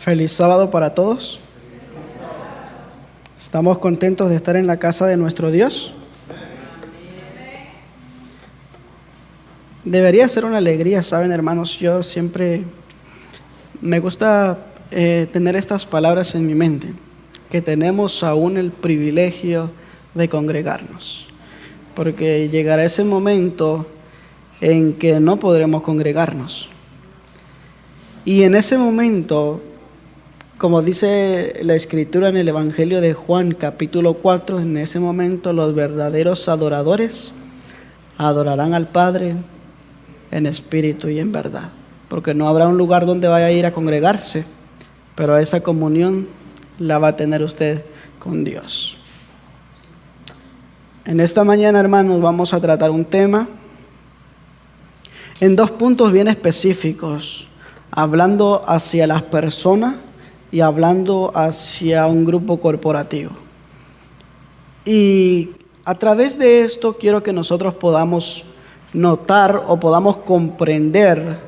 Feliz sábado para todos. ¿Estamos contentos de estar en la casa de nuestro Dios? Debería ser una alegría, ¿saben, hermanos? Yo siempre me gusta tener estas palabras en mi mente, que tenemos aún el privilegio de congregarnos, porque llegará ese momento en que no podremos congregarnos. Y en ese momento, como dice la Escritura en el Evangelio de Juan, capítulo 4, en ese momento los verdaderos adoradores adorarán al Padre en espíritu y en verdad, porque no habrá un lugar donde vaya a ir a congregarse, pero esa comunión la va a tener usted con Dios. En esta mañana, hermanos, vamos a tratar un tema en dos puntos bien específicos, hablando hacia las personas y hablando hacia un grupo corporativo. Y a través de esto quiero que nosotros podamos notar o podamos comprender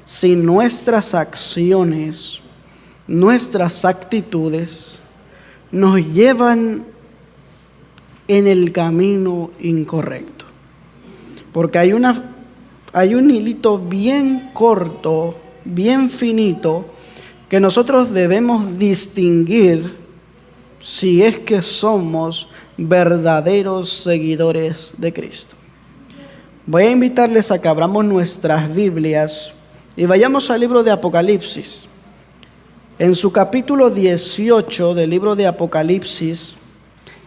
si nuestras acciones, nuestras actitudes nos llevan en el camino incorrecto. Porque hay un hilito bien corto, bien finito, que nosotros debemos distinguir si es que somos verdaderos seguidores de Cristo. Voy a invitarles a que abramos nuestras Biblias y vayamos al libro de Apocalipsis. En su capítulo 18 del libro de Apocalipsis,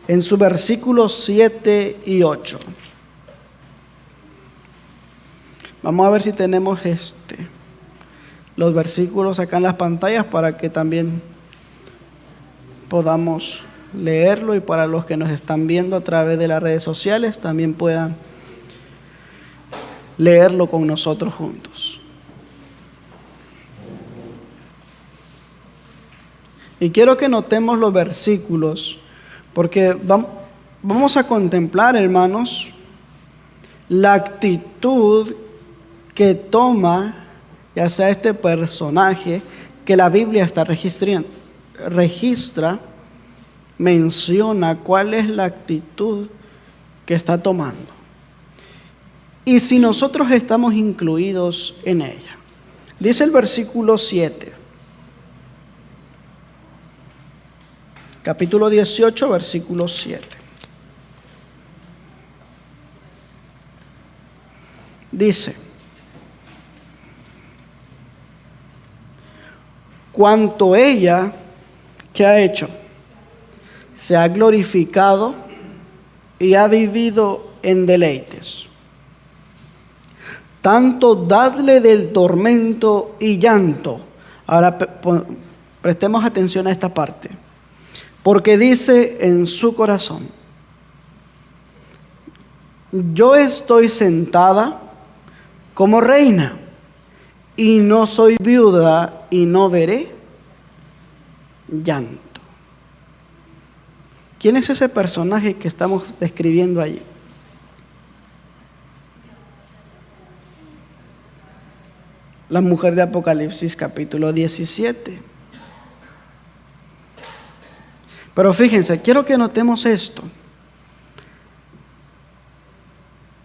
en su versículos 7 y 8. Vamos a ver si tenemos los versículos acá en las pantallas para que también podamos leerlo, y para los que nos están viendo a través de las redes sociales también puedan leerlo con nosotros juntos. Y quiero que notemos los versículos, porque vamos a contemplar, hermanos, la actitud que toma ya sea este personaje que la Biblia está registra, menciona cuál es la actitud que está tomando. Y si nosotros estamos incluidos en ella. Dice el versículo 7. Capítulo 18, versículo 7. Dice: cuanto ella, ¿qué ha hecho? Se ha glorificado y ha vivido en deleites. Tanto dadle del tormento y llanto. Ahora prestemos atención a esta parte. Porque dice en su corazón: yo estoy sentada como reina, y no soy viuda, y no veré llanto. ¿Quién es ese personaje que estamos describiendo allí? La mujer de Apocalipsis capítulo 17. Pero fíjense, quiero que notemos esto.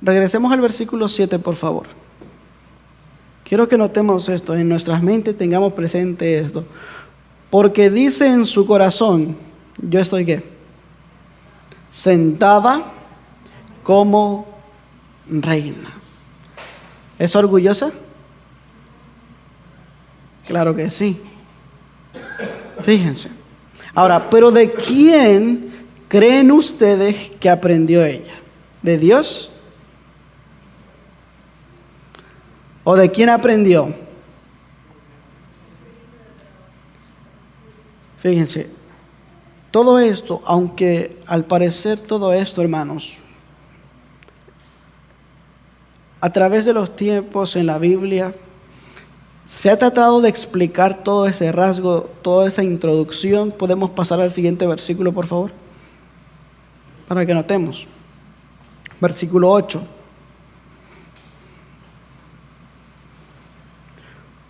Regresemos al versículo 7, por favor. Quiero que notemos esto, en nuestras mentes tengamos presente esto. Porque dice en su corazón: yo estoy ¿qué? Sentada como reina. ¿Es orgullosa? Claro que sí. Fíjense. Ahora, ¿pero de quién creen ustedes que aprendió ella? ¿De Dios? ¿O de quién aprendió? Fíjense, todo esto, aunque al parecer todo esto, hermanos, a través de los tiempos en la Biblia, se ha tratado de explicar todo ese rasgo, toda esa introducción. Podemos pasar al siguiente versículo, por favor, para que notemos. Versículo 8.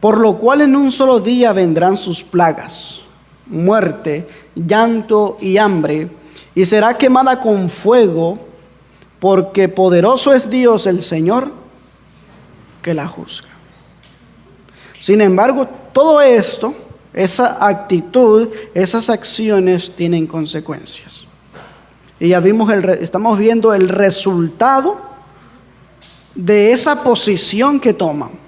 Por lo cual en un solo día vendrán sus plagas, muerte, llanto y hambre, y será quemada con fuego, porque poderoso es Dios el Señor que la juzga. Sin embargo, todo esto, esa actitud, esas acciones tienen consecuencias. Y ya estamos viendo el resultado de esa posición que toman,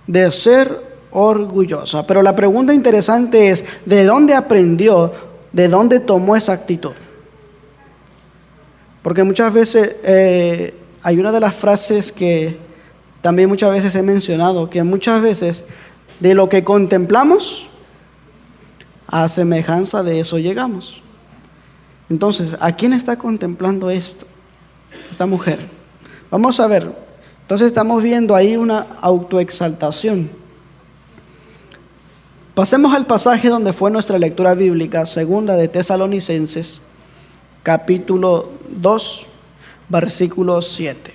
de ser orgullosa. Pero la pregunta interesante es, ¿de dónde aprendió? ¿De dónde tomó esa actitud? Porque muchas veces hay una de las frases que también muchas veces he mencionado, que muchas veces de lo que contemplamos, a semejanza de eso llegamos. Entonces, ¿a quién está contemplando esto? Esta mujer. Vamos a ver. Entonces estamos viendo ahí una autoexaltación. Pasemos al pasaje donde fue nuestra lectura bíblica, segunda de Tesalonicenses, capítulo 2, versículo 7.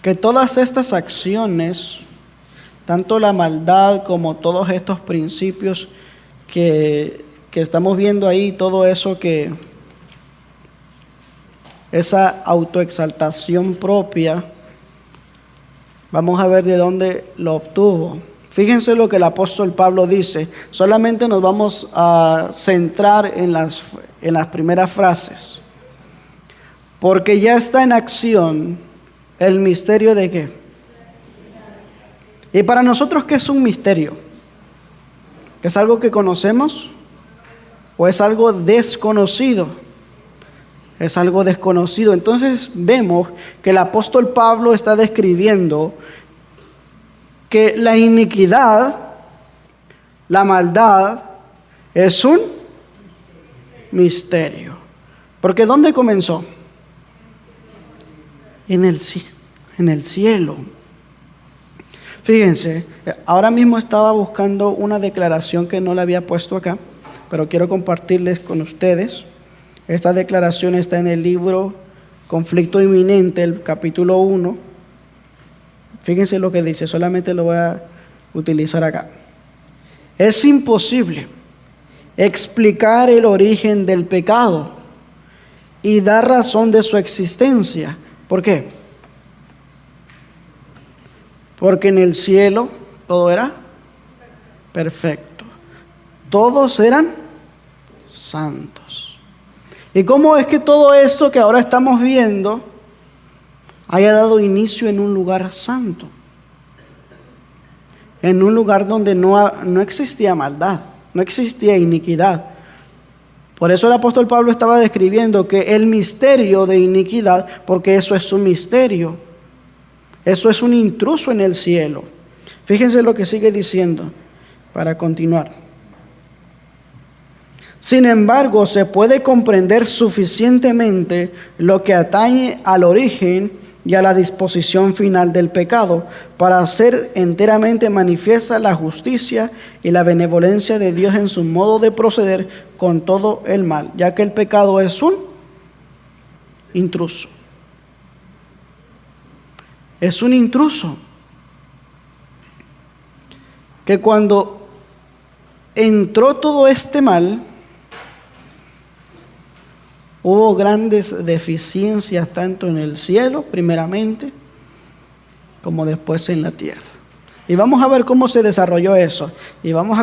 Que todas estas acciones, tanto la maldad como todos estos principios que estamos viendo ahí, todo eso esa autoexaltación propia, vamos a ver de dónde lo obtuvo. Fíjense lo que el apóstol Pablo dice. Solamente nos vamos a centrar en las primeras frases. Porque ya está en acción el misterio de ¿qué? Y para nosotros, ¿qué es un misterio? ¿Es algo que conocemos o es algo desconocido? Es algo desconocido. Entonces vemos que el apóstol Pablo está describiendo que la iniquidad, la maldad, es un misterio. Porque ¿dónde comenzó? En el cielo. Fíjense, ahora mismo estaba buscando una declaración que no la había puesto acá, pero quiero compartirles con ustedes. Esta declaración está en el libro Conflicto Inminente, el capítulo 1. Fíjense lo que dice, solamente lo voy a utilizar acá. Es imposible explicar el origen del pecado y dar razón de su existencia. ¿Por qué? Porque en el cielo todo era perfecto. Todos eran santos. ¿Y cómo es que todo esto que ahora estamos viendo haya dado inicio en un lugar santo? En un lugar donde no existía maldad, no existía iniquidad. Por eso el apóstol Pablo estaba describiendo que el misterio de iniquidad, porque eso es un misterio, eso es un intruso en el cielo. Fíjense lo que sigue diciendo para continuar. Sin embargo, se puede comprender suficientemente lo que atañe al origen y a la disposición final del pecado para hacer enteramente manifiesta la justicia y la benevolencia de Dios en su modo de proceder con todo el mal, ya que el pecado es un intruso. Es un intruso que cuando entró todo este mal, hubo grandes deficiencias tanto en el cielo, primeramente, como después en la tierra. Y vamos a ver cómo se desarrolló eso. Y vamos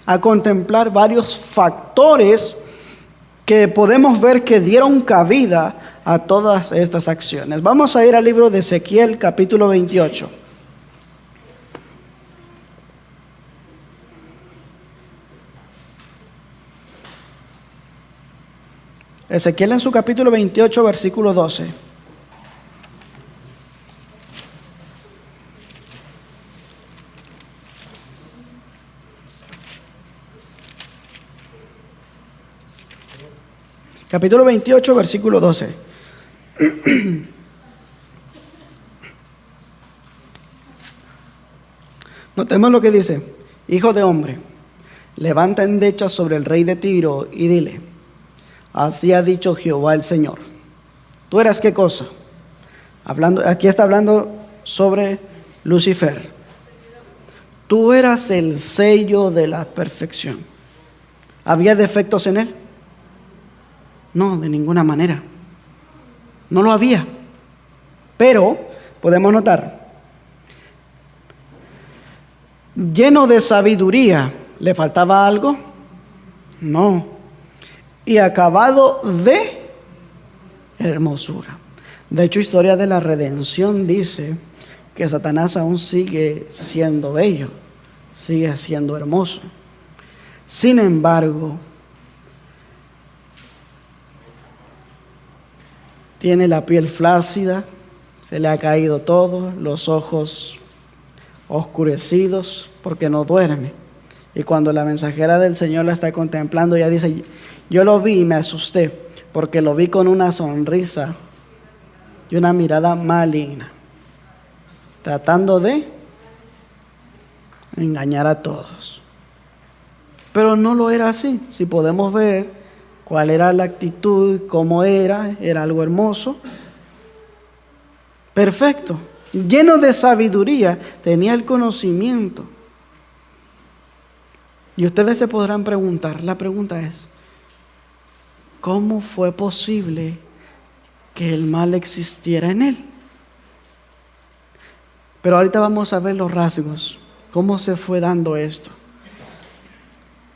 a contemplar varios factores que podemos ver que dieron cabida a todas estas acciones. Vamos a ir al libro de Ezequiel, capítulo 28. Ezequiel en su capítulo 28, versículo 12. Capítulo 28, versículo 12. Notemos lo que dice. Hijo de hombre, levanta endechas sobre el rey de Tiro y dile: Así ha dicho Jehová el Señor. ¿Tú eras qué cosa? Aquí está hablando sobre Lucifer. Tú eras el sello de la perfección. ¿Había defectos en él? No, de ninguna manera. No lo había. Pero podemos notar, lleno de sabiduría, ¿le faltaba algo? No. Y acabado de hermosura. De hecho, Historia de la Redención dice que Satanás aún sigue siendo bello, sigue siendo hermoso. Sin embargo, tiene la piel flácida, se le ha caído todo, los ojos oscurecidos porque no duerme. Y cuando la mensajera del Señor la está contemplando, ella dice, yo lo vi y me asusté porque lo vi con una sonrisa y una mirada maligna, tratando de engañar a todos. Pero no lo era así. Si podemos ver cuál era la actitud, cómo era algo hermoso, perfecto, lleno de sabiduría, tenía el conocimiento. Y ustedes se podrán preguntar, la pregunta es, ¿cómo fue posible que el mal existiera en él? Pero ahorita vamos a ver los rasgos, cómo se fue dando esto.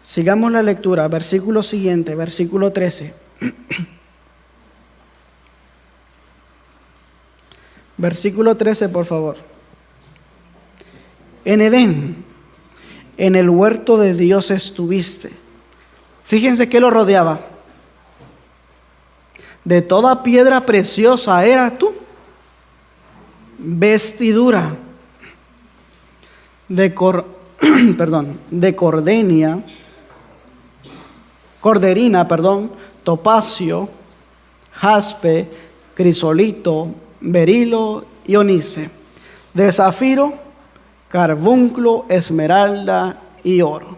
Sigamos la lectura, versículo siguiente, versículo 13. Versículo 13, por favor. En Edén, en el huerto de Dios estuviste. Fíjense que lo rodeaba. De toda piedra preciosa eras tú. Vestidura de corderina, topacio, jaspe, crisolito, berilo y onice, de zafiro, carbunclo, esmeralda y oro.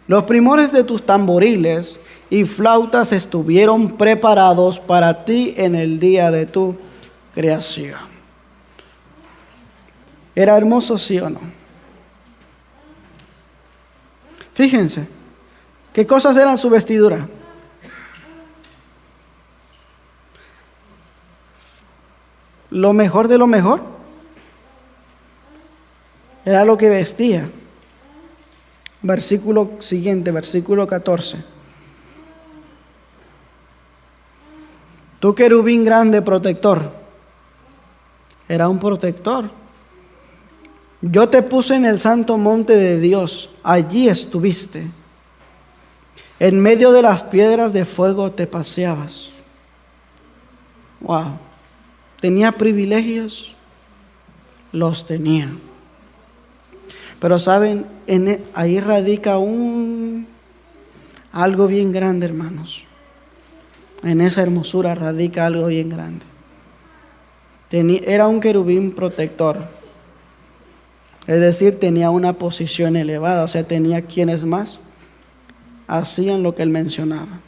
Los primores de tus tamboriles y flautas estuvieron preparados para ti en el día de tu creación. ¿Era hermoso, sí o no? Fíjense, ¿qué cosas eran su vestidura? Lo mejor de lo mejor. Era lo que vestía. Versículo siguiente, versículo 14. Tú, querubín grande protector. Era un protector. Yo te puse en el santo monte de Dios. Allí estuviste. En medio de las piedras de fuego te paseabas. Wow. ¿Tenía privilegios? Los tenía. Pero saben, ahí radica algo bien grande, hermanos. En esa hermosura radica algo bien grande. Era un querubín protector. Es decir, tenía una posición elevada. O sea, tenía quienes más hacían lo que él mencionaba.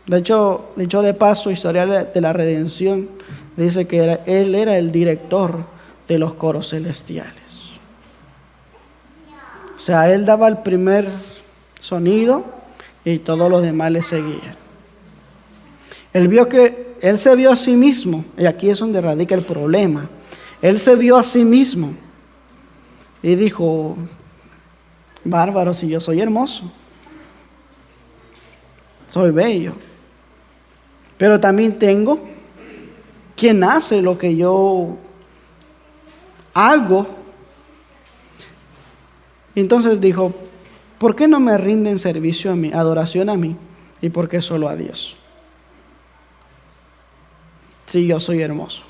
De hecho, de paso, Historia de la Redención dice que él era el director de los coros celestiales. O sea, él daba el primer sonido y todos los demás le seguían. Él se vio a sí mismo, y aquí es donde radica el problema. Él se vio a sí mismo y dijo, bárbaro, si yo soy hermoso, soy bello, pero también tengo quien hace lo que yo hago. Entonces dijo, ¿por qué no me rinden servicio a mí, adoración a mí? ¿Y por qué solo a Dios? Si yo soy hermoso.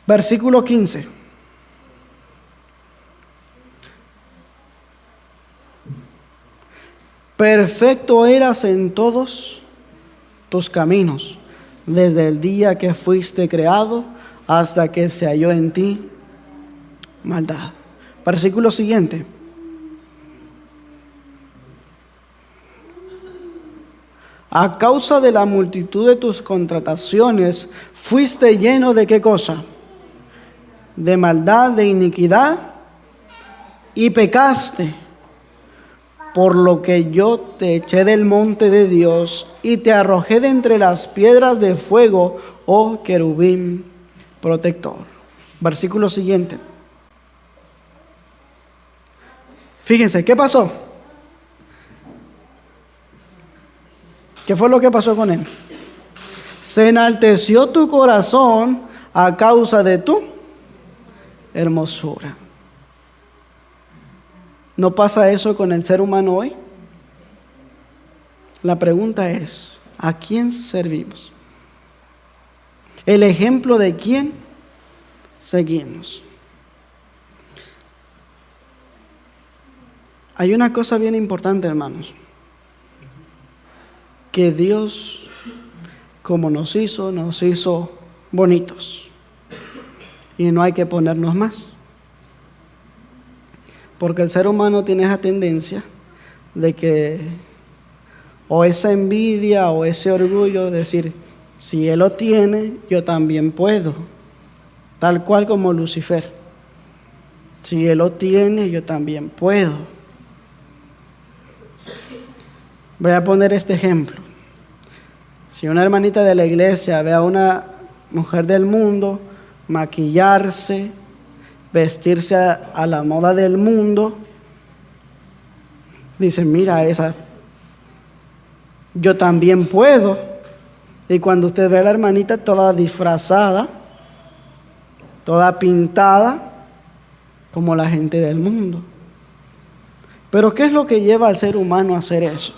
Versículo 15. Perfecto eras en todos tus caminos, desde el día que fuiste creado hasta que se halló en ti maldad. Versículo siguiente. A causa de la multitud de tus contrataciones, fuiste lleno de ¿qué cosa? De maldad, de iniquidad, y pecaste. Por lo que yo te eché del monte de Dios y te arrojé de entre las piedras de fuego, oh querubín protector. Versículo siguiente. Fíjense, ¿qué pasó? ¿Qué fue lo que pasó con él? Se enalteció tu corazón a causa de tu hermosura. ¿No pasa eso con el ser humano hoy? La pregunta es, ¿a quién servimos? ¿El ejemplo de quién seguimos? Hay una cosa bien importante, hermanos, que Dios, como nos hizo bonitos, y no hay que ponernos más. Porque el ser humano tiene esa tendencia de que, o esa envidia o ese orgullo de decir, si él lo tiene, yo también puedo. Tal cual como Lucifer. Si él lo tiene, yo también puedo. Voy a poner este ejemplo. Si una hermanita de la iglesia ve a una mujer del mundo maquillarse, vestirse a la moda del mundo, dicen, mira esa, yo también puedo. Y cuando usted ve a la hermanita toda disfrazada, toda pintada, como la gente del mundo. Pero ¿qué es lo que lleva al ser humano a hacer eso?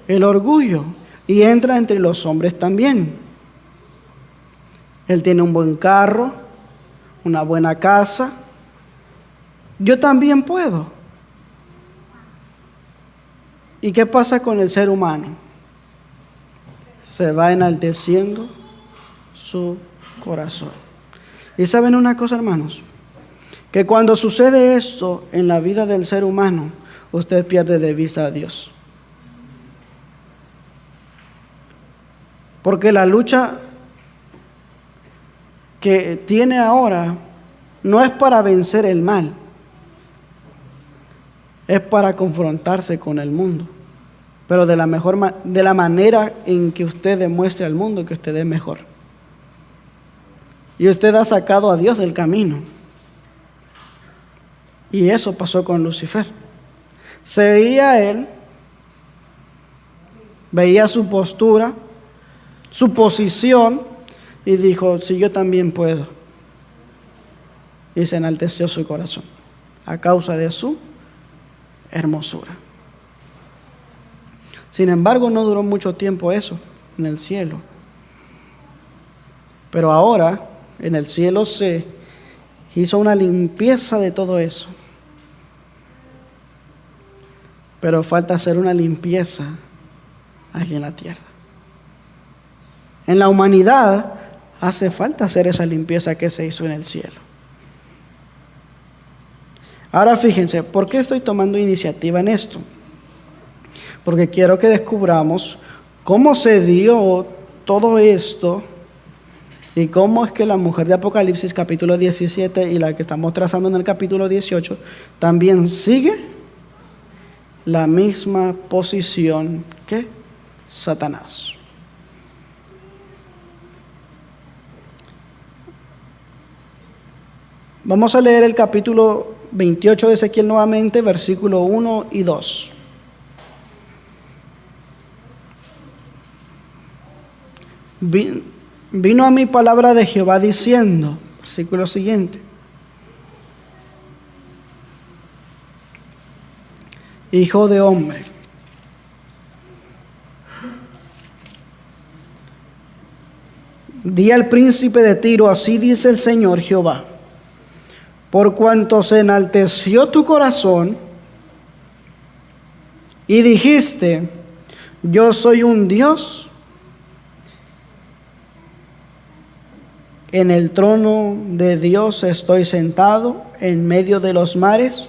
El orgullo. Y entra entre los hombres también. Él tiene un buen carro, una buena casa, yo también puedo. ¿Y qué pasa con el ser humano? Se va enalteciendo su corazón. ¿Y saben una cosa, hermanos? Que cuando sucede esto en la vida del ser humano, usted pierde de vista a Dios. Porque la lucha que tiene ahora no es para vencer el mal, es para confrontarse con el mundo, pero de la manera en que usted demuestre al mundo que usted es mejor. Y usted ha sacado a Dios del camino. Y eso pasó con Lucifer. Se veía él, veía su postura, su posición, y dijo, si yo también puedo. Y se enalteció su corazón a causa de su hermosura. Sin embargo, no duró mucho tiempo eso en el cielo. Pero ahora, en el cielo se hizo una limpieza de todo eso. Pero falta hacer una limpieza aquí en la tierra. En la humanidad hace falta hacer esa limpieza que se hizo en el cielo. Ahora fíjense, ¿por qué estoy tomando iniciativa en esto? Porque quiero que descubramos cómo se dio todo esto y cómo es que la mujer de Apocalipsis capítulo 17 y la que estamos trazando en el capítulo 18 también sigue la misma posición que Satanás. Vamos a leer el capítulo 28 de Ezequiel nuevamente, versículo 1 y 2. Vino a mí palabra de Jehová diciendo, versículo siguiente, hijo de hombre, di al príncipe de Tiro, así dice el Señor Jehová, por cuanto se enalteció tu corazón y dijiste, yo soy un Dios, en el trono de Dios estoy sentado en medio de los mares,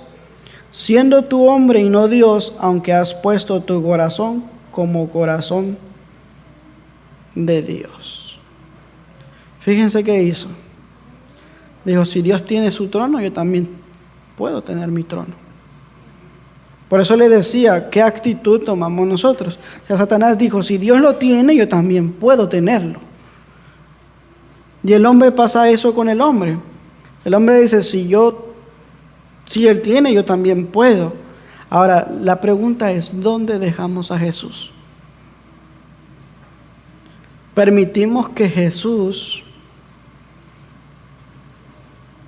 siendo tú hombre y no Dios, aunque has puesto tu corazón como corazón de Dios. Fíjense qué hizo. Dijo, si Dios tiene su trono, yo también puedo tener mi trono. Por eso le decía, ¿qué actitud tomamos nosotros? O sea, Satanás dijo, si Dios lo tiene, yo también puedo tenerlo. Y el hombre pasa eso con el hombre. El hombre dice, si Él tiene, yo también puedo. Ahora, la pregunta es, ¿dónde dejamos a Jesús? Permitimos que Jesús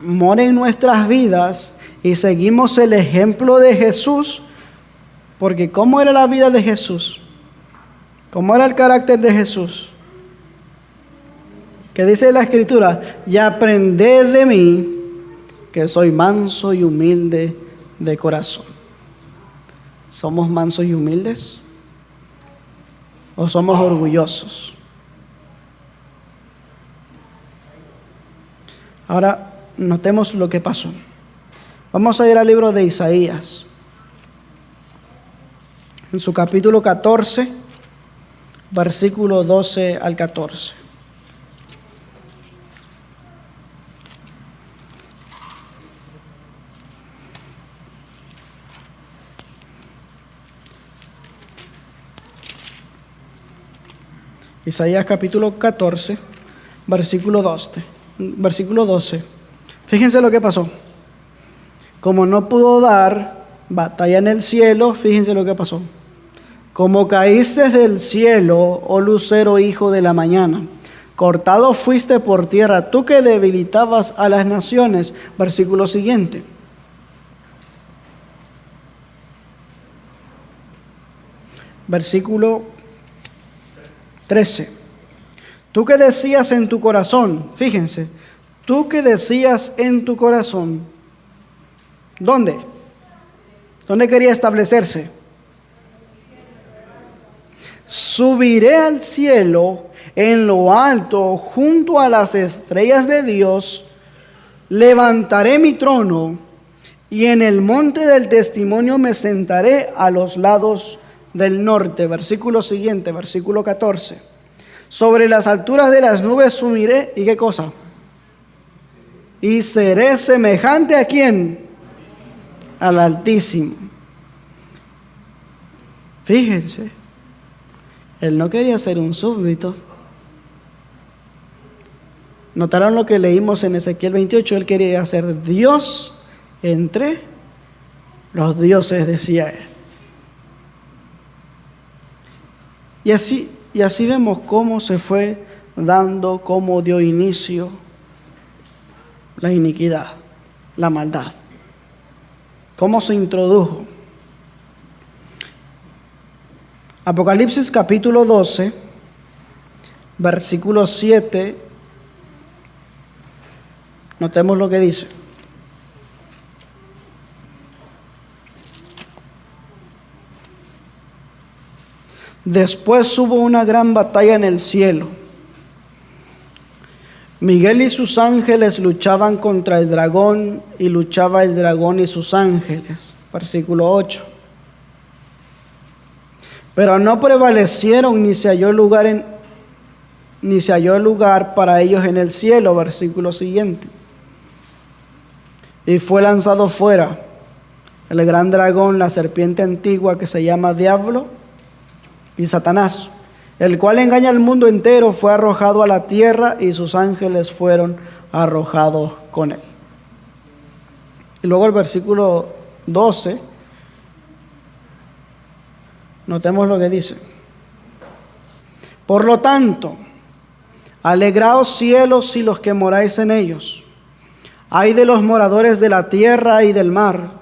more en nuestras vidas y seguimos el ejemplo de Jesús, porque ¿cómo era la vida de Jesús? ¿Cómo era el carácter de Jesús? Que dice la Escritura, y aprended de mí, que soy manso y humilde de corazón. ¿Somos mansos y humildes? ¿O somos orgullosos? Ahora, notemos lo que pasó. Vamos a ir al libro de Isaías. En su capítulo 14, versículo 12 al 14. Isaías capítulo 14, versículo 12. Fíjense lo que pasó. Como no pudo dar batalla en el cielo, fíjense lo que pasó. Como caíste del cielo, oh lucero hijo de la mañana, cortado fuiste por tierra, tú que debilitabas a las naciones. Versículo siguiente. Versículo 13. Tú que decías en tu corazón, fíjense, tú que decías en tu corazón, ¿dónde? ¿Dónde quería establecerse? Subiré al cielo en lo alto, junto a las estrellas de Dios, levantaré mi trono y en el monte del testimonio me sentaré a los lados del norte. Versículo siguiente, versículo 14. Sobre las alturas de las nubes subiré, ¿y qué cosa? Y seré semejante ¿a quién? Al Altísimo. Fíjense, él no quería ser un súbdito. ¿Notaron lo que leímos en Ezequiel 28? Él quería ser Dios entre los dioses, decía él. Y así vemos cómo se fue dando, cómo dio inicio la iniquidad, la maldad. Cómo se introdujo. Apocalipsis capítulo 12, versículo 7. Notemos lo que dice. Después hubo una gran batalla en el cielo. Miguel y sus ángeles luchaban contra el dragón y luchaba el dragón y sus ángeles. Versículo 8. Pero no prevalecieron ni se halló lugar para ellos en el cielo. Versículo siguiente. Y fue lanzado fuera el gran dragón, la serpiente antigua que se llama Diablo y Satanás, el cual engaña al mundo entero, fue arrojado a la tierra y sus ángeles fueron arrojados con él. Y luego el versículo 12, notemos lo que dice. Por lo tanto, alegraos cielos y los que moráis en ellos. Ay de los moradores de la tierra y del mar,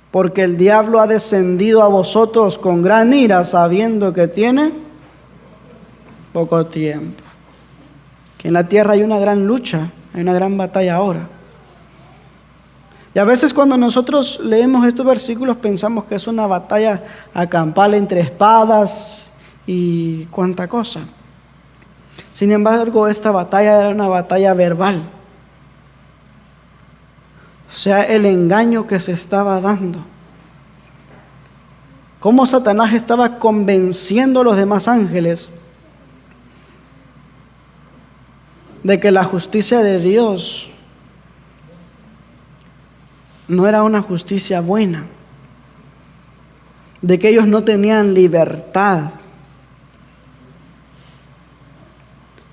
porque el diablo ha descendido a vosotros con gran ira, sabiendo que tiene poco tiempo. Que en la tierra hay una gran lucha, hay una gran batalla ahora. Y a veces cuando nosotros leemos estos versículos pensamos que es una batalla campal entre espadas y cuánta cosa. Sin embargo, esta batalla era una batalla verbal. O sea, el engaño que se estaba dando. cómo Satanás estaba convenciendo a los demás ángeles de que la justicia de Dios no era una justicia buena, de que ellos no tenían libertad.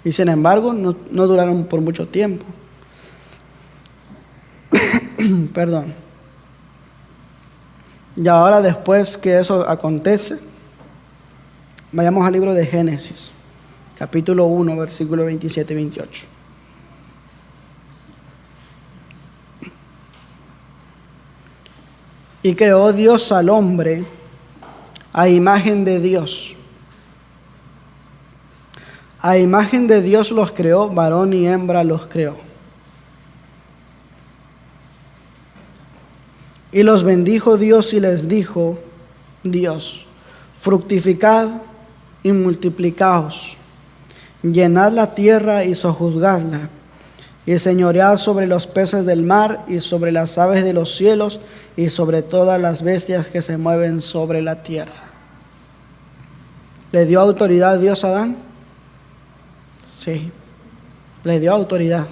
Y sin embargo, no duraron por mucho tiempo. Perdón. Y ahora, después que eso acontece, vayamos al libro de Génesis, capítulo 1, versículo 27 y 28. Y creó Dios al hombre a imagen de Dios. A imagen de Dios los creó, varón y hembra los creó. Y los bendijo Dios y les dijo Dios: fructificad y multiplicaos, llenad la tierra y sojuzgadla, y señoread sobre los peces del mar y sobre las aves de los cielos y sobre todas las bestias que se mueven sobre la tierra. ¿Le dio autoridad Dios a Adán? Sí, le dio autoridad.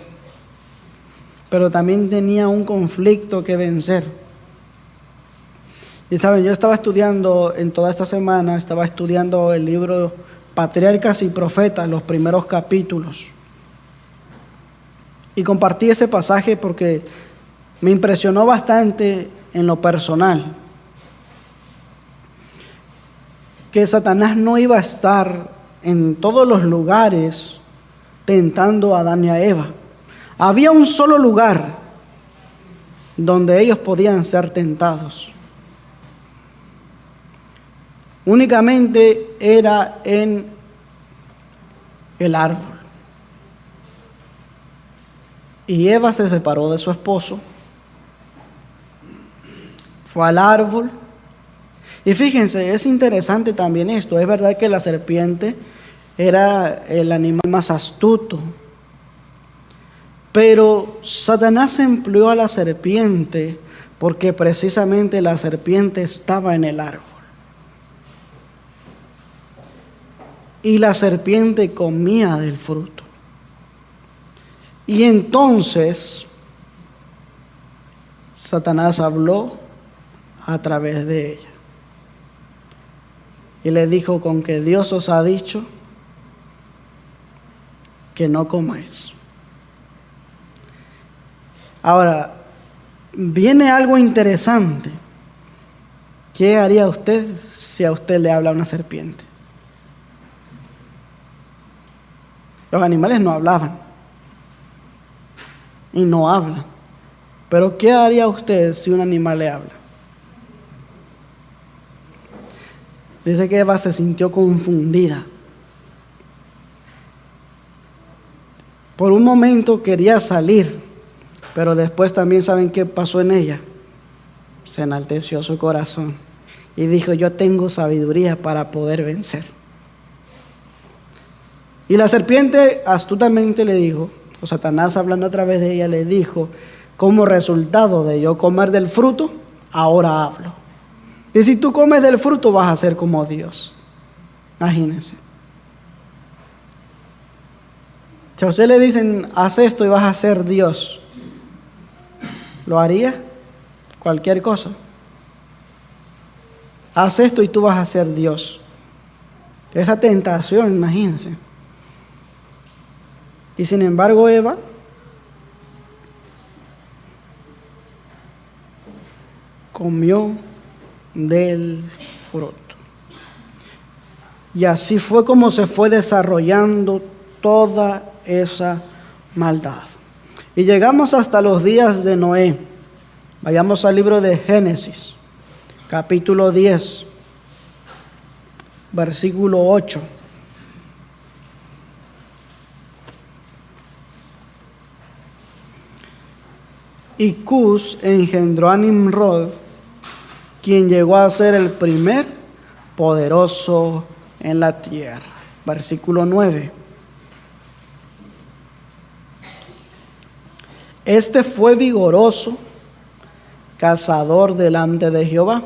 Pero también tenía un conflicto que vencer. Y saben, yo estaba estudiando en toda esta semana, estaba estudiando el libro Patriarcas y Profetas, los primeros capítulos. Y compartí ese pasaje porque me impresionó bastante en lo personal. Que Satanás no iba a estar en todos los lugares tentando a Adán y a Eva. Había un solo lugar donde ellos podían ser tentados. Únicamente era en el árbol. Y Eva se separó de su esposo, fue al árbol. Y fíjense, es interesante también esto. Es verdad que la serpiente era el animal más astuto, pero Satanás empleó a la serpiente porque precisamente la serpiente estaba en el árbol. Y la serpiente comía del fruto. Y entonces Satanás habló a través de ella. Y le dijo: con que Dios os ha dicho que no comáis. Ahora, viene algo interesante. ¿Qué haría usted si a usted le habla una serpiente? Los animales no hablaban y no hablan. Pero ¿qué haría usted si un animal le habla? Dice que Eva se sintió confundida. Por un momento quería salir, pero después también ¿saben qué pasó en ella? Se enalteció su corazón y dijo: yo tengo sabiduría para poder vencer. Y la serpiente astutamente le dijo, o Satanás hablando a través de ella le dijo: como resultado de yo comer del fruto, ahora hablo. Y si tú comes del fruto vas a ser como Dios. Imagínense. Si a usted le dicen: haz esto y vas a ser Dios, ¿lo haría? Cualquier cosa. Haz esto y tú vas a ser Dios. Esa tentación, imagínense. Y sin embargo Eva comió del fruto. Y así fue como se fue desarrollando toda esa maldad. Y llegamos hasta los días de Noé. Vayamos al libro de Génesis, capítulo 10, versículo 8. Y Cus engendró a Nimrod, quien llegó a ser el primer poderoso en la tierra. Versículo 9. Este fue vigoroso, cazador delante de Jehová,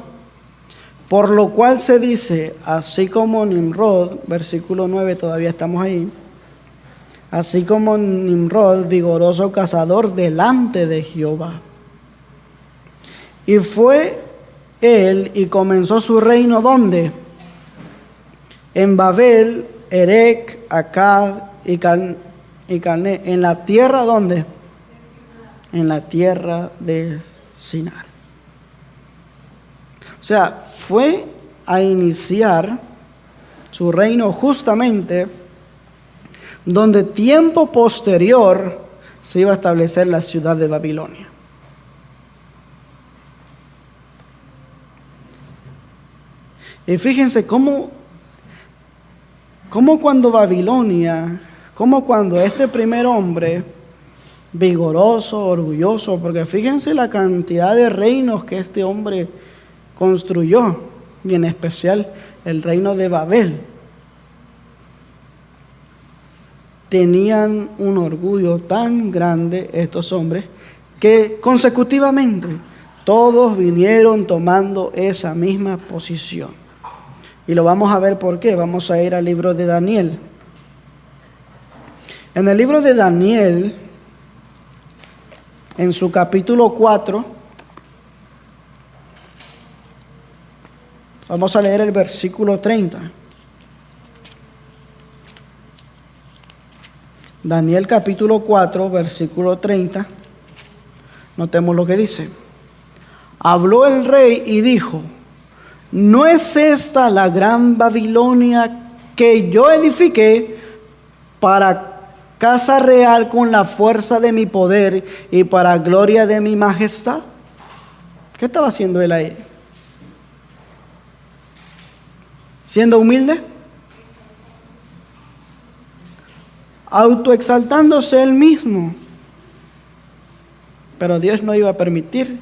Por lo cual se dice, así como Nimrod, versículo 9, todavía estamos ahí, así como Nimrod, vigoroso cazador delante de Jehová. Y fue él y comenzó su reino, ¿dónde? En Babel, Erec, Akkad y Calné. ¿En la tierra dónde? En la tierra de Sinar. O sea, fue a iniciar su reino justamente donde tiempo posterior se iba a establecer la ciudad de Babilonia. Y fíjense cómo cuando este primer hombre, vigoroso, orgulloso, porque fíjense la cantidad de reinos que este hombre construyó, y en especial el reino de Babel, tenían un orgullo tan grande estos hombres que consecutivamente todos vinieron tomando esa misma posición. Y lo vamos a ver por qué. Vamos a ir al libro de Daniel. En el libro de Daniel, en su capítulo 4, vamos a leer el versículo 30. Daniel capítulo 4, versículo 30. Notemos lo que dice. Habló el rey y dijo: ¿no es esta la gran Babilonia que yo edifiqué para casa real con la fuerza de mi poder y para gloria de mi majestad? ¿Qué estaba haciendo él ahí? ¿Siendo humilde? Autoexaltándose él mismo. Pero Dios no iba a permitir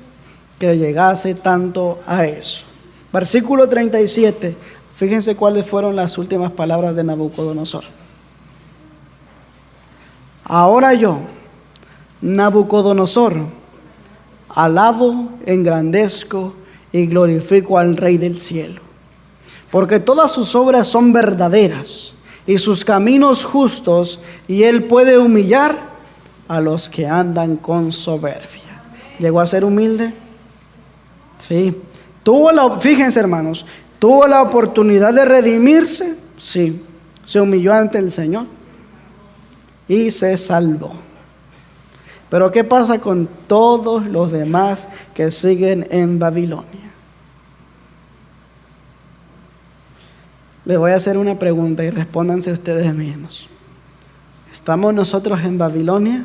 que llegase tanto a eso. Versículo 37. Fíjense cuáles fueron las últimas palabras de Nabucodonosor. Ahora yo, Nabucodonosor, alabo, engrandezco y glorifico al Rey del cielo, porque todas sus obras son verdaderas y sus caminos justos, y él puede humillar a los que andan con soberbia. ¿Llegó a ser humilde? Sí. Fíjense, hermanos, tuvo la oportunidad de redimirse. Sí. Se humilló ante el Señor y se salvó. Pero ¿qué pasa con todos los demás que siguen en Babilonia? Les voy a hacer una pregunta y respóndanse ustedes mismos. ¿Estamos nosotros en Babilonia?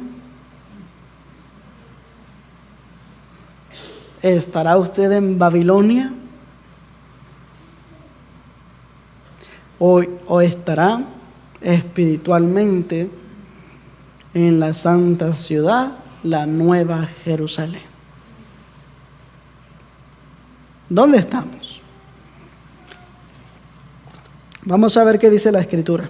¿Estará usted en Babilonia? ¿O estará espiritualmente en la santa ciudad, la nueva Jerusalén? ¿Dónde estamos? Vamos a ver qué dice la Escritura.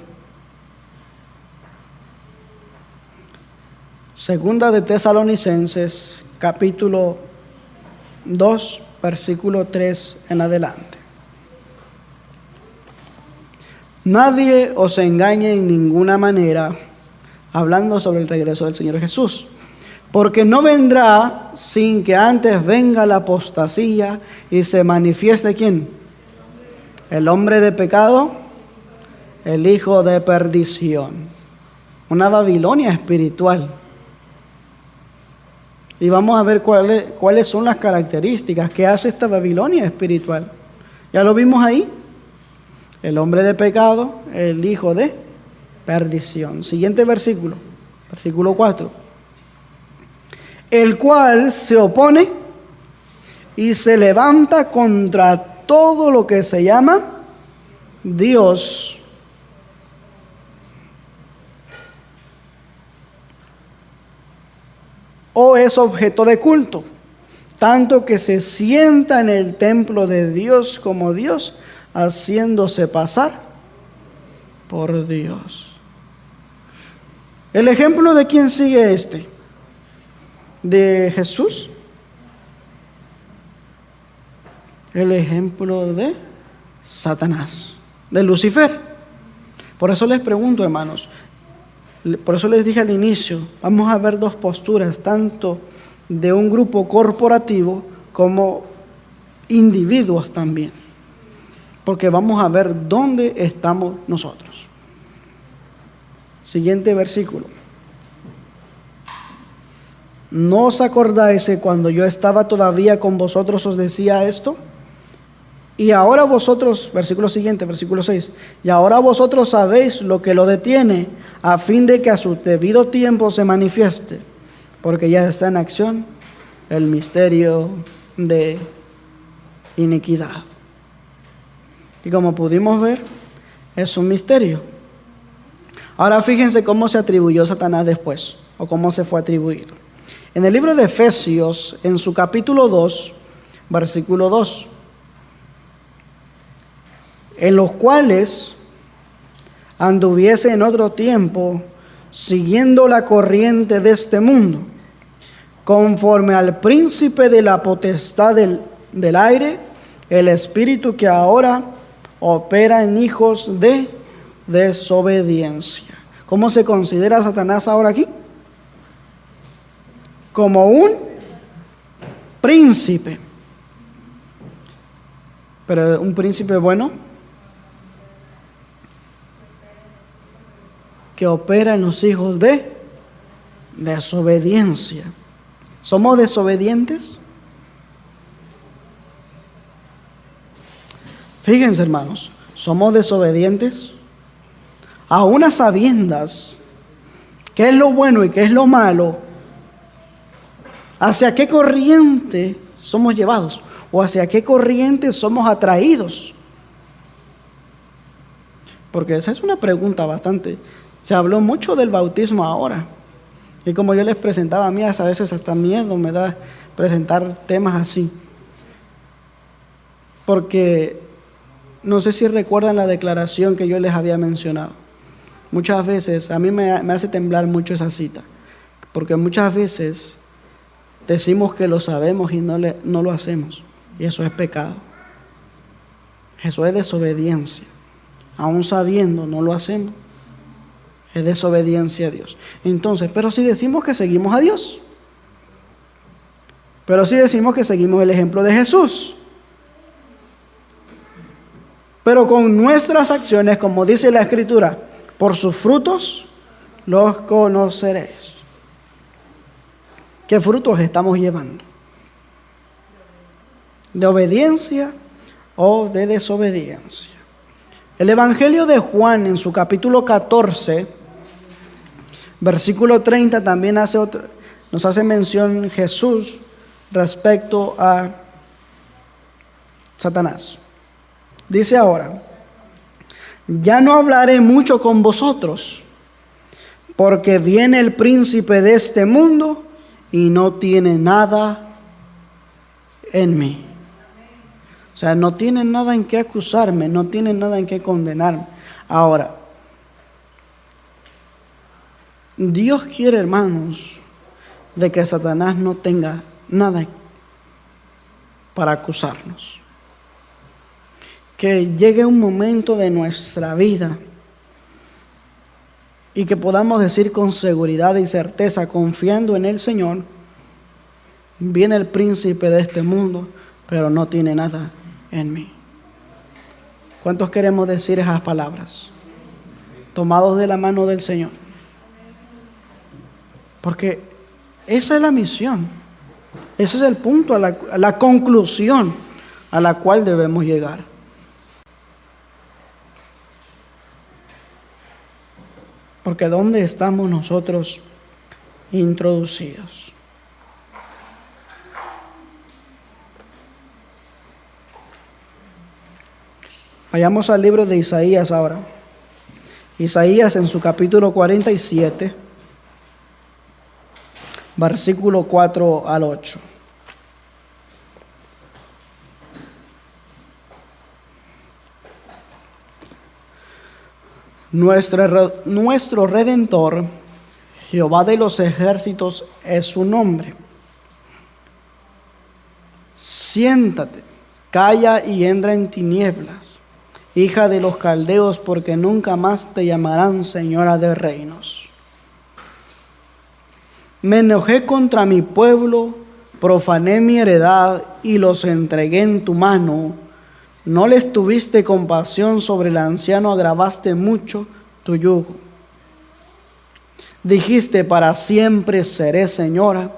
Segunda de Tesalonicenses, capítulo 2, versículo 3 en adelante. Nadie os engañe en ninguna manera, hablando sobre el regreso del Señor Jesús, porque no vendrá sin que antes venga la apostasía y se manifieste ¿quién? El hombre de pecado, el hijo de perdición. Una Babilonia espiritual. Y vamos a ver cuáles son las características que hace esta Babilonia espiritual. Ya lo vimos ahí. El hombre de pecado, el hijo de perdición. Siguiente versículo, versículo 4. El cual se opone y se levanta contra todo lo que se llama Dios o es objeto de culto, tanto que se sienta en el templo de Dios como Dios, haciéndose pasar por Dios. ¿El ejemplo de quién sigue este? ¿De Jesús? el ejemplo de Satanás, de Lucifer. Por eso les pregunto, hermanos, por eso les dije al inicio, vamos a ver dos posturas, tanto de un grupo corporativo como individuos también, porque vamos a ver dónde estamos nosotros. Siguiente versículo. ¿No os acordáis que cuando yo estaba todavía con vosotros os decía esto? Y ahora vosotros, versículo siguiente, versículo 6, y ahora vosotros sabéis lo que lo detiene, a fin de que a su debido tiempo se manifieste, porque ya está en acción el misterio de iniquidad. Y como pudimos ver, es un misterio. Ahora fíjense cómo se atribuyó Satanás después, o cómo se fue atribuido. En el libro de Efesios, en su capítulo 2, versículo 2, en los cuales anduviese en otro tiempo, siguiendo la corriente de este mundo, conforme al príncipe de la potestad del aire, el espíritu que ahora opera en hijos de desobediencia. ¿Cómo se considera Satanás ahora aquí? Como un príncipe. Pero un príncipe bueno, que opera en los hijos de desobediencia. ¿Somos desobedientes? Fíjense, hermanos, somos desobedientes a unas sabiendas qué es lo bueno y qué es lo malo. ¿Hacia qué corriente somos llevados? ¿O hacia qué corriente somos atraídos? Porque esa es una pregunta bastante. Se habló mucho del bautismo ahora. Y como yo les presentaba a mí, a veces hasta miedo me da presentar temas así. Porque no sé si recuerdan la declaración que yo les había mencionado. Muchas veces, a mí me hace temblar mucho esa cita. Porque muchas veces decimos que lo sabemos y no lo hacemos. Y eso es pecado. Eso es desobediencia. Aún sabiendo, no lo hacemos. Es desobediencia a Dios. Entonces, pero si decimos que seguimos a Dios, pero si decimos que seguimos el ejemplo de Jesús, pero con nuestras acciones, como dice la Escritura, por sus frutos los conoceréis. ¿Qué frutos estamos llevando? ¿De obediencia o de desobediencia? El Evangelio de Juan, en su capítulo 14, versículo 30, también nos hace mención Jesús respecto a Satanás. Dice ahora: ya no hablaré mucho con vosotros, porque viene el príncipe de este mundo y no tiene nada en mí. O sea, no tiene nada en qué acusarme, no tiene nada en qué condenarme. Ahora, Dios quiere, hermanos, de que Satanás no tenga nada para acusarnos. Que llegue un momento de nuestra vida y que podamos decir con seguridad y certeza, confiando en el Señor: viene el príncipe de este mundo, pero no tiene nada en mí. ¿Cuántos queremos decir esas palabras? Tomados de la mano del Señor. Porque esa es la misión. Ese es el punto, a la conclusión a la cual debemos llegar. Porque ¿dónde estamos nosotros introducidos? Vayamos al libro de Isaías ahora. Isaías, en su capítulo 47, versículo 4 al 8. Nuestro Redentor, Jehová de los ejércitos, es su nombre. Siéntate Calla y entra en tinieblas, hija de los caldeos, porque nunca más te llamarán señora de reinos. Me enojé contra mi pueblo, profané mi heredad y los entregué en tu mano. No les tuviste compasión sobre el anciano, agravaste mucho tu yugo. Dijiste, para siempre seré señora,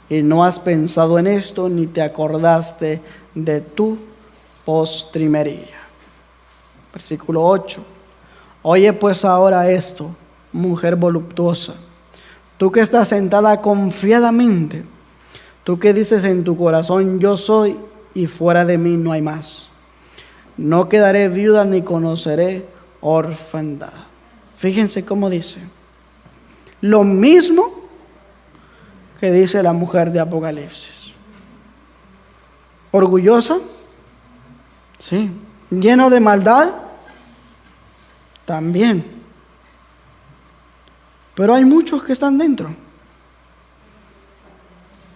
y no has pensado en esto, ni te acordaste de tu postrimería. Versículo 8. Oye pues ahora esto, mujer voluptuosa, tú que estás sentada confiadamente, tú que dices en tu corazón, yo soy y fuera de mí no hay más. No quedaré viuda ni conoceré orfandad. Fíjense cómo dice. Lo mismo que dice la mujer de Apocalipsis. ¿Orgullosa? Sí. ¿Lleno de maldad? También. Pero hay muchos que están dentro.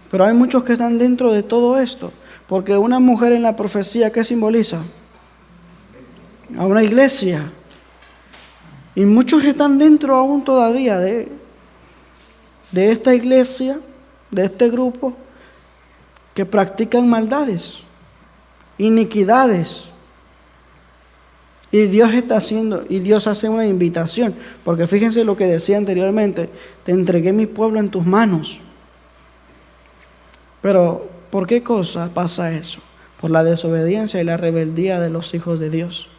Pero hay muchos que están dentro de todo esto. Porque una mujer en la profecía, ¿qué simboliza? A una iglesia. Y muchos están dentro aún todavía de esta iglesia, de este grupo, que practican maldades, iniquidades. Y Dios está haciendo, y Dios hace una invitación, porque fíjense lo que decía anteriormente, te entregué mi pueblo en tus manos. Pero, ¿por qué cosa pasa eso? Por la desobediencia y la rebeldía de los hijos de Dios.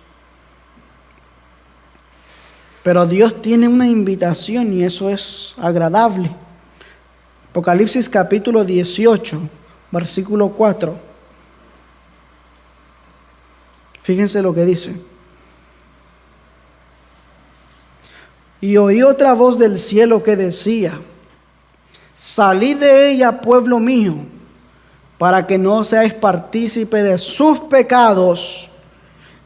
Pero Dios tiene una invitación y eso es agradable. Apocalipsis capítulo 18, versículo 4. Fíjense lo que dice. Y oí otra voz del cielo que decía, salid de ella, pueblo mío, para que no seáis partícipe de sus pecados,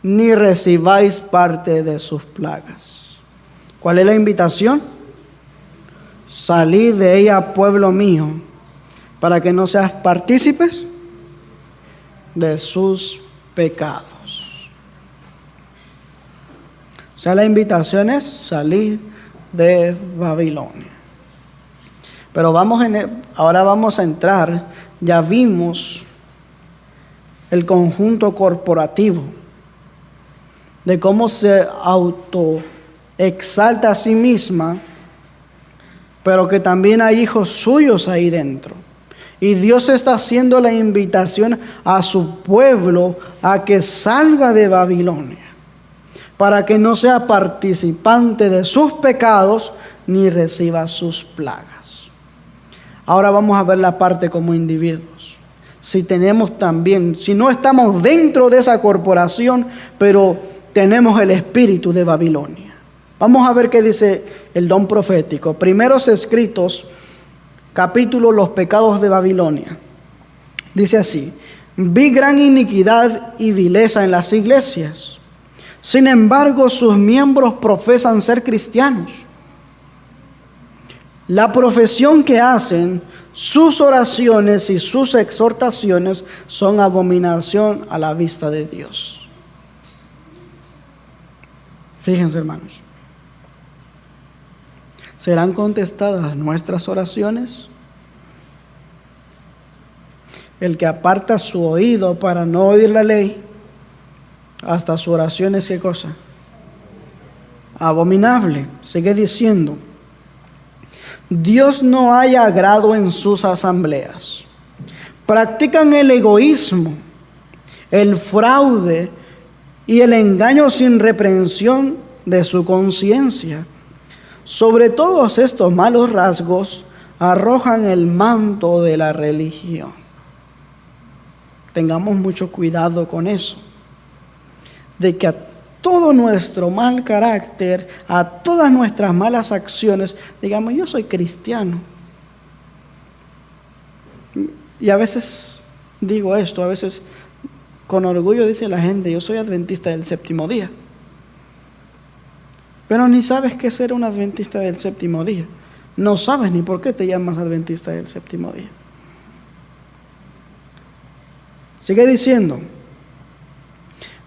ni recibáis parte de sus plagas. ¿Cuál es la invitación? Salid de ella, pueblo mío, para que no seas partícipes de sus pecados. O sea, la invitación es salir de Babilonia. Pero ahora vamos a entrar, ya vimos el conjunto corporativo, de cómo se autoexalta a sí misma, pero que también hay hijos suyos ahí dentro. Y Dios está haciendo la invitación a su pueblo a que salga de Babilonia, para que no sea participante de sus pecados ni reciba sus plagas. Ahora vamos a ver la parte como individuos. Si no estamos dentro de esa corporación, pero tenemos el espíritu de Babilonia. Vamos a ver qué dice el don profético. Primeros escritos, capítulo Los pecados de Babilonia. Dice así: vi gran iniquidad y vileza en las iglesias. Sin embargo, sus miembros profesan ser cristianos. La profesión que hacen, sus oraciones y sus exhortaciones son abominación a la vista de Dios. Fíjense, hermanos. ¿Serán contestadas nuestras oraciones? El que aparta su oído para no oír la ley, hasta su oración es ¿qué cosa? Abominable. Sigue diciendo, Dios no haya agrado en sus asambleas. Practican el egoísmo, el fraude y el engaño sin reprensión de su conciencia. Sobre todos estos malos rasgos arrojan el manto de la religión. Tengamos mucho cuidado con eso, de que a todo nuestro mal carácter, a todas nuestras malas acciones, digamos, yo soy cristiano. Y a veces digo esto, a veces con orgullo dice la gente, yo soy adventista del séptimo día. Pero ni sabes qué es ser un adventista del séptimo día. No sabes ni por qué te llamas adventista del séptimo día. Sigue diciendo,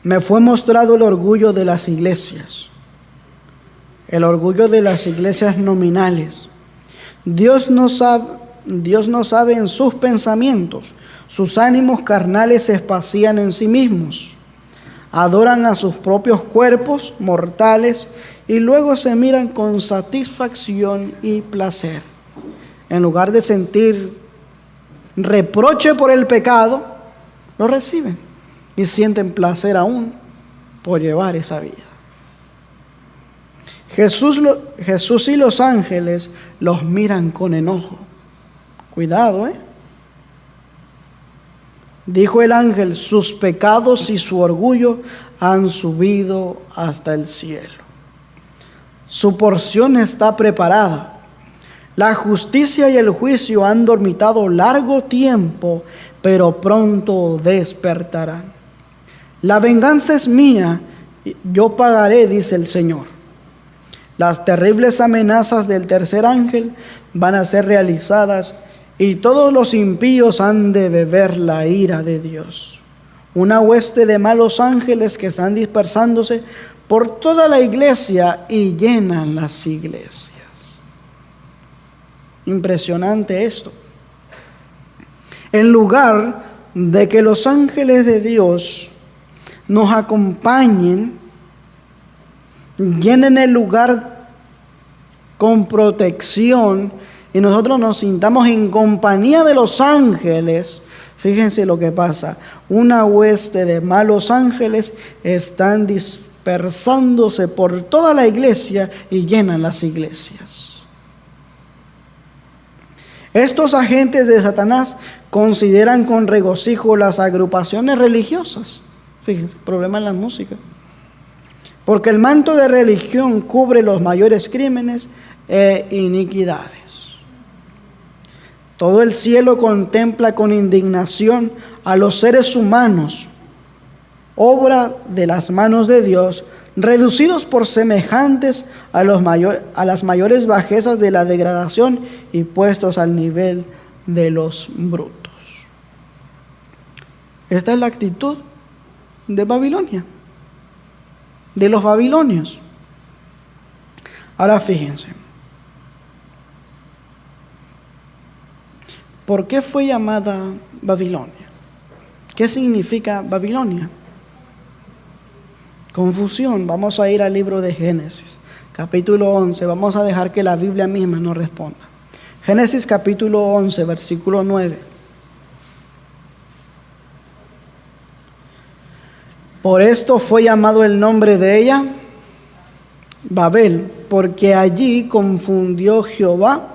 Me fue mostrado el orgullo de las iglesias, el orgullo de las iglesias nominales. Dios no sabe en sus pensamientos. Sus ánimos carnales se espacían en sí mismos. Adoran a sus propios cuerpos mortales y luego se miran con satisfacción y placer. En lugar de sentir reproche por el pecado, lo reciben y sienten placer aún por llevar esa vida. Jesús y los ángeles los miran con enojo. Cuidado, Dijo el ángel: sus pecados y su orgullo han subido hasta el cielo. Su porción está preparada. La justicia y el juicio han dormitado largo tiempo, pero pronto despertarán. La venganza es mía, yo pagaré, dice el Señor. Las terribles amenazas del tercer ángel van a ser realizadas y todos los impíos han de beber la ira de Dios. Una hueste de malos ángeles que están dispersándose por toda la iglesia y llenan las iglesias. Impresionante esto. En lugar de que los ángeles de Dios nos acompañen, llenen el lugar con protección y nosotros nos sintamos en compañía de los ángeles, fíjense lo que pasa. Una hueste de malos ángeles están dispersándose por toda la iglesia y llenan las iglesias. Estos agentes de Satanás consideran con regocijo las agrupaciones religiosas. Fíjense, problema en la música. Porque el manto de religión cubre los mayores crímenes e iniquidades. Todo el cielo contempla con indignación a los seres humanos, obra de las manos de Dios, reducidos por semejantes a las mayores bajezas de la degradación y puestos al nivel de los brutos. Esta es la actitud de Babilonia, de los babilonios. Ahora fíjense, ¿por qué fue llamada Babilonia? ¿Qué significa Babilonia? Confusión. Vamos a ir al libro de Génesis, capítulo 11. Vamos a dejar que la Biblia misma nos responda. Génesis capítulo 11, versículo 9. Por esto fue llamado el nombre de ella Babel, porque allí confundió Jehová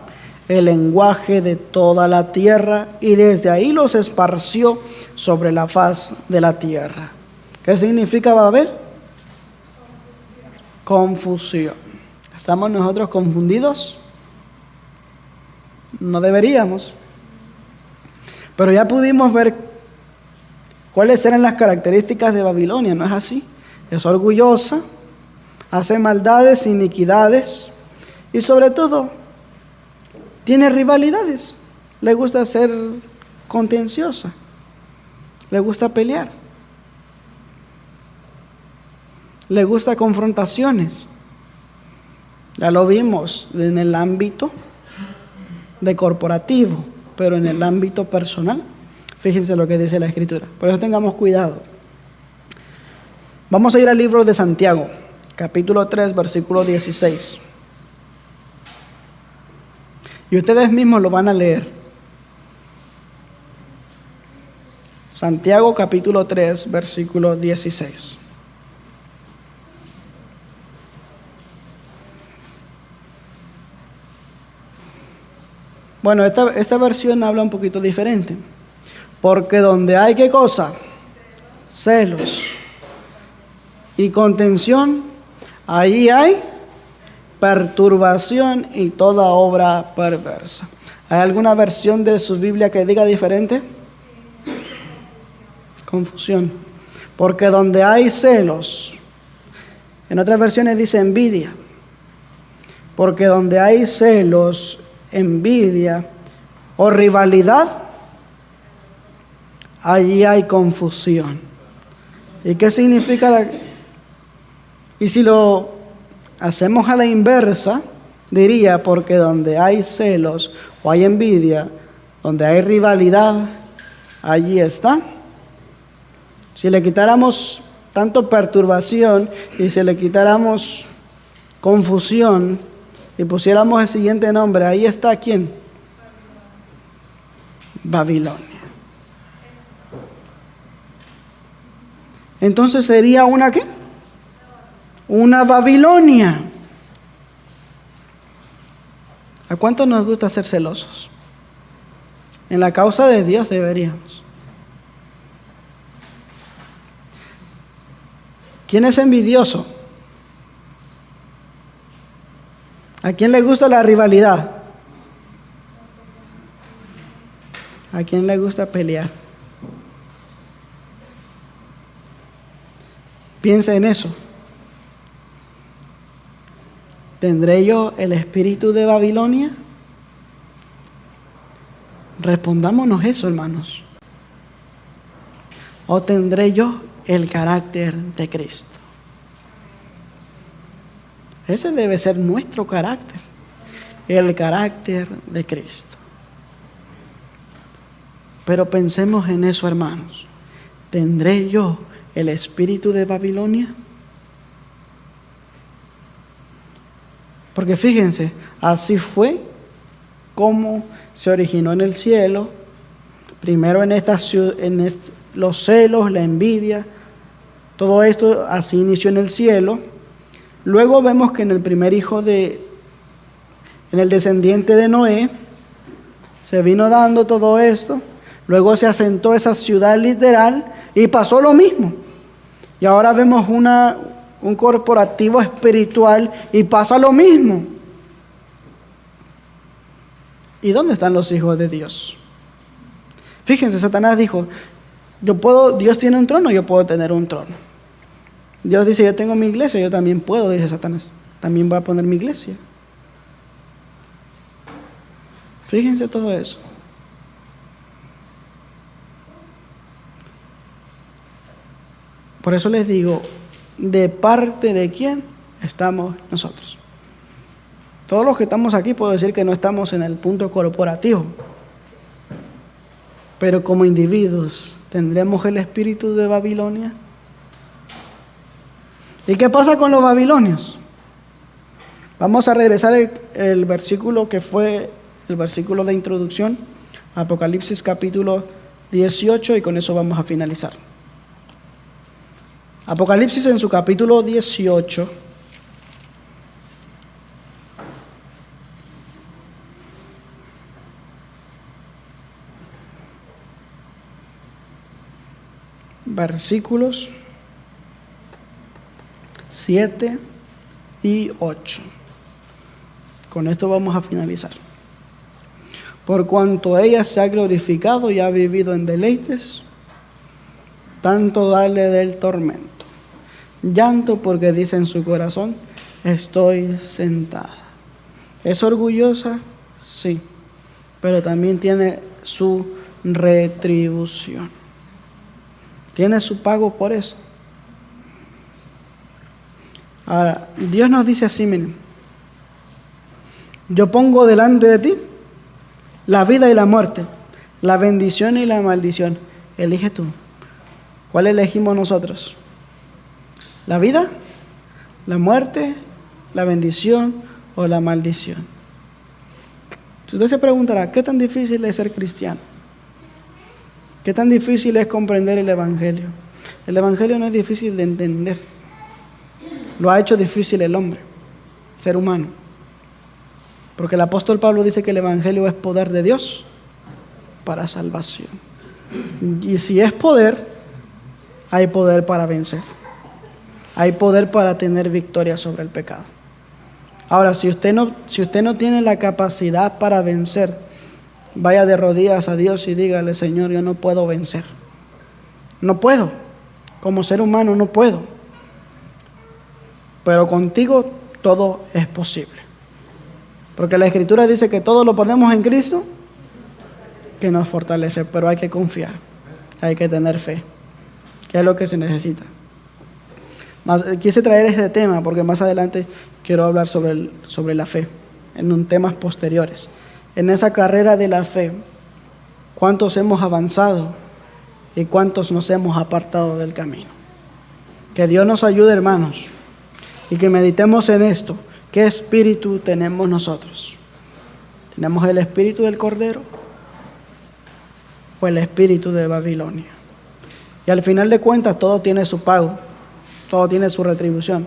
el lenguaje de toda la tierra, y desde ahí los esparció sobre la faz de la tierra. ¿Qué significa Babel? Confusión. ¿Estamos nosotros confundidos? No deberíamos. Pero ya pudimos ver cuáles eran las características de Babilonia, ¿no es así? Es orgullosa, hace maldades, iniquidades y sobre todo tiene rivalidades. Le gusta ser contenciosa, le gusta pelear, le gusta confrontaciones. Ya lo vimos en el ámbito de corporativo, pero en el ámbito personal, fíjense lo que dice la Escritura. Por eso tengamos cuidado. Vamos a ir al libro de Santiago, capítulo 3, versículo 16. Y ustedes mismos lo van a leer. Santiago, capítulo 3, versículo 16. Bueno, esta versión habla un poquito diferente. Porque donde hay, ¿qué cosa? Celos y contención, ahí hay perturbación y toda obra perversa. ¿Hay alguna versión de su Biblia que diga diferente? Confusión. Porque donde hay celos, en otras versiones dice envidia. Porque donde hay celos, envidia o rivalidad, allí hay confusión. ¿Y qué significa Y si lo hacemos a la inversa, diría, porque donde hay celos o hay envidia, donde hay rivalidad, allí está. Si le quitáramos tanto perturbación y si le quitáramos confusión y pusiéramos el siguiente nombre, ahí está ¿quién? Babilonia. Entonces sería una ¿qué? Una Babilonia. ¿A cuánto nos gusta ser celosos? En la causa de Dios deberíamos. ¿Quién es envidioso? ¿A quién le gusta la rivalidad? ¿A quién le gusta pelear? Piensa en eso. ¿Tendré yo el espíritu de Babilonia? Respondámonos eso, hermanos. ¿O tendré yo el carácter de Cristo? Ese debe ser nuestro carácter, el carácter de Cristo. Pero pensemos en eso, hermanos. ¿Tendré yo el espíritu de Babilonia? Porque fíjense, así fue como se originó en el cielo. Primero los celos, la envidia, todo esto así inició en el cielo. Luego vemos que en el primer en el descendiente de Noé, se vino dando todo esto. Luego se asentó esa ciudad literal y pasó lo mismo. Y ahora vemos un corporativo espiritual y pasa lo mismo. ¿Y dónde están los hijos de Dios? Fíjense, Satanás dijo, Dios tiene un trono, yo puedo tener un trono. Dios dice, yo tengo mi iglesia, yo también puedo, dice Satanás. También voy a poner mi iglesia. Fíjense todo eso. Por eso les digo, ¿de parte de quién estamos nosotros? Todos los que estamos aquí puedo decir que no estamos en el punto corporativo. Pero como individuos, ¿tendremos el espíritu de Babilonia? ¿Y qué pasa con los babilonios? Vamos a regresar el versículo que fue el versículo de introducción, Apocalipsis capítulo 18, y con eso vamos a finalizar. Apocalipsis en su capítulo 18, versículos 7 y 8. Con esto vamos a finalizar. Por cuanto ella se ha glorificado y ha vivido en deleites, tanto dale del tormento. Llanto porque dice en su corazón, estoy sentada. ¿Es orgullosa? Sí, pero también tiene su retribución. Tiene su pago por eso. Ahora, Dios nos dice así, miren, yo pongo delante de ti la vida y la muerte, la bendición y la maldición. Elige tú. ¿Cuál elegimos nosotros? ¿La vida, la muerte, la bendición o la maldición? Usted se preguntará, ¿qué tan difícil es ser cristiano? ¿Qué tan difícil es comprender el Evangelio? El Evangelio no es difícil de entender. Lo ha hecho difícil el hombre, ser humano. Porque el apóstol Pablo dice que el Evangelio es poder de Dios para salvación. Y si es poder, hay poder para vencer. Hay poder para tener victoria sobre el pecado. Ahora, si usted no tiene la capacidad para vencer, vaya de rodillas a Dios y dígale, Señor, yo no puedo vencer. No puedo. Como ser humano no puedo. Pero contigo todo es posible. Porque la Escritura dice que todo lo podemos en Cristo, que nos fortalece, pero hay que confiar, hay que tener fe. que es lo que se necesita. Quise traer este tema porque más adelante quiero hablar sobre la fe, en temas posteriores. En esa carrera de la fe, ¿cuántos hemos avanzado y cuántos nos hemos apartado del camino? Que Dios nos ayude, hermanos, y que meditemos en esto. ¿Qué espíritu tenemos nosotros? ¿Tenemos el espíritu del Cordero o el espíritu de Babilonia? Y al final de cuentas todo tiene su pago, todo tiene su retribución.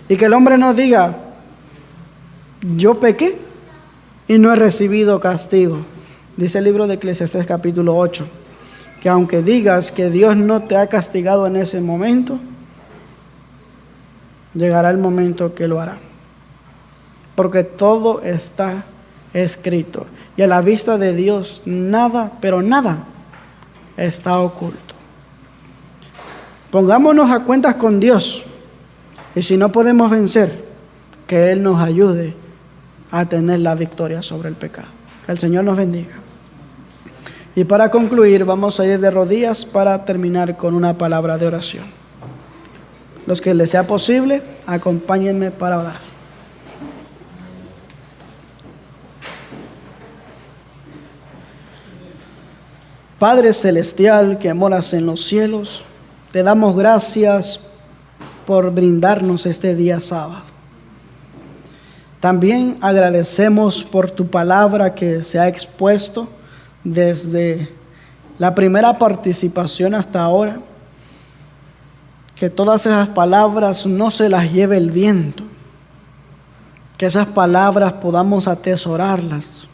Y que el hombre no diga, yo pequé y no he recibido castigo. Dice el libro de Eclesiastés capítulo 8, que aunque digas que Dios no te ha castigado en ese momento, llegará el momento que lo hará. Porque todo está escrito. Y a la vista de Dios nada, pero nada, está oculto. Pongámonos a cuentas con Dios. Y si no podemos vencer, que Él nos ayude a tener la victoria sobre el pecado. Que el Señor nos bendiga. Y para concluir, vamos a ir de rodillas para terminar con una palabra de oración. Los que les sea posible, acompáñenme para orar. Padre Celestial que moras en los cielos, te damos gracias por brindarnos este día sábado. También agradecemos por tu palabra que se ha expuesto desde la primera participación hasta ahora. Que todas esas palabras no se las lleve el viento. Que esas palabras podamos atesorarlas.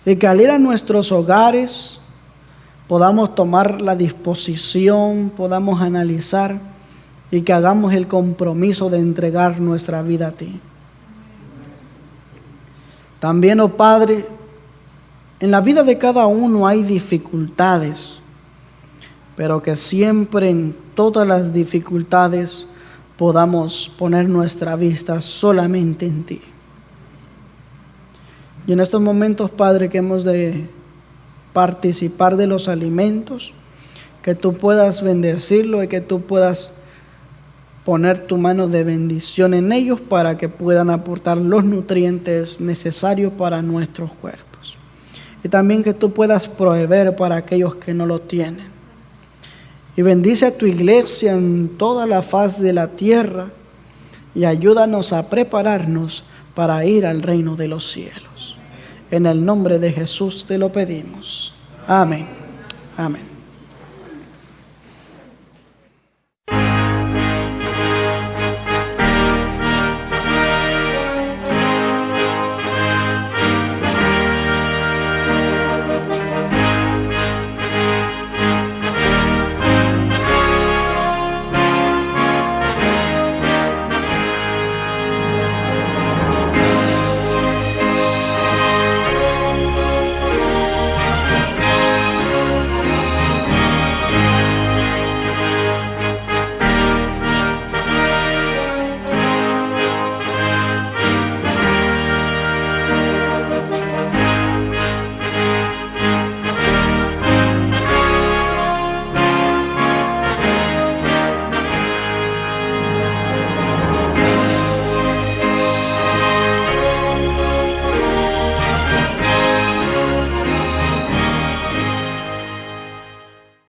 Y que al ir a nuestros hogares podamos tomar la disposición, podamos analizar y que hagamos el compromiso de entregar nuestra vida a ti. También, oh Padre, en la vida de cada uno hay dificultades, pero que siempre en todas las dificultades podamos poner nuestra vista solamente en ti. Y en estos momentos, Padre, que hemos de participar de los alimentos, que tú puedas bendecirlo y que tú puedas poner tu mano de bendición en ellos para que puedan aportar los nutrientes necesarios para nuestros cuerpos. Y también que tú puedas proveer para aquellos que no lo tienen. Y bendice a tu iglesia en toda la faz de la tierra y ayúdanos a prepararnos para ir al reino de los cielos. En el nombre de Jesús te lo pedimos. Amén. Amén.